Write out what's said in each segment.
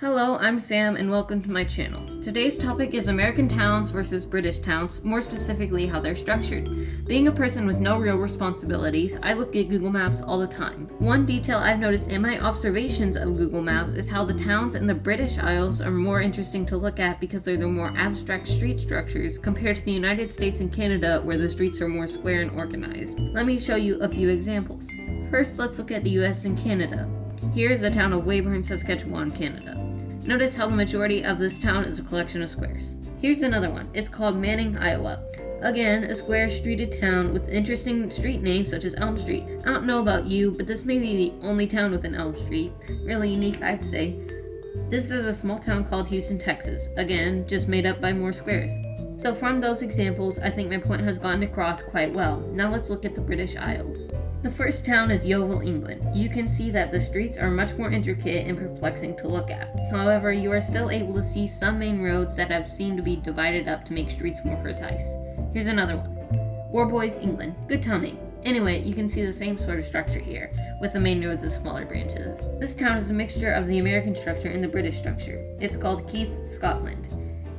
Hello, I'm Sam and welcome to my channel. Today's topic is American towns versus British towns, more specifically how they're structured. Being a person with no real responsibilities, I look at Google Maps all the time. One detail I've noticed in my observations of Google Maps is how the towns in the British Isles are more interesting to look at because they're the more abstract street structures compared to the United States and Canada where the streets are more square and organized. Let me show you a few examples. First, let's look at the US and Canada. Here's the town of Weyburn, Saskatchewan, Canada. Notice how the majority of this town is a collection of squares. Here's another one. It's called Manning, Iowa. Again, a square streeted town with interesting street names such as Elm Street. I don't know about you, but this may be the only town with an Elm Street. Really unique, I'd say. This is a small town called Houston, Texas. Again, just made up by more squares. So from those examples, I think my point has gotten across quite well. Now let's look at the British Isles. The first town is Yeovil, England. You can see that the streets are much more intricate and perplexing to look at. However, you are still able to see some main roads that have seemed to be divided up to make streets more precise. Here's another one. Warboys, England. Good town name. Anyway, you can see the same sort of structure here, with the main roads as smaller branches. This town is a mixture of the American structure and the British structure. It's called Keith, Scotland.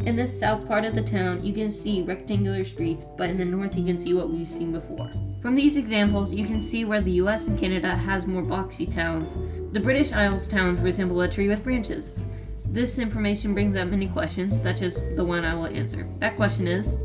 In this south part of the town, you can see rectangular streets, but in the north you can see what we've seen before. From these examples, you can see where the US and Canada has more boxy towns. The British Isles towns resemble a tree with branches. This information brings up many questions, such as the one I will answer. That question is,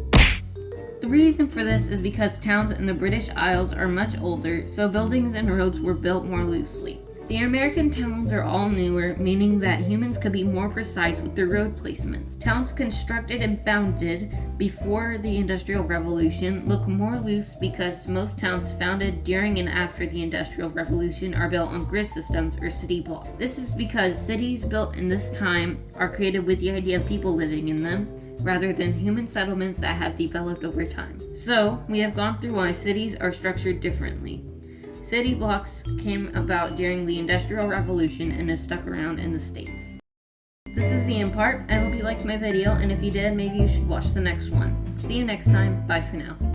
the reason for this is because towns in the British Isles are much older, so buildings and roads were built more loosely. The American towns are all newer, meaning that humans could be more precise with their road placements. Towns constructed and founded before the Industrial Revolution look more loose because most towns founded during and after the Industrial Revolution are built on grid systems or city blocks. This is because cities built in this time are created with the idea of people living in them, rather than human settlements that have developed over time. So, we have gone through why cities are structured differently. City blocks came about during the Industrial Revolution and have stuck around in the States. This is the end part. I hope you liked my video, and if you did, maybe you should watch the next one. See you next time. Bye for now.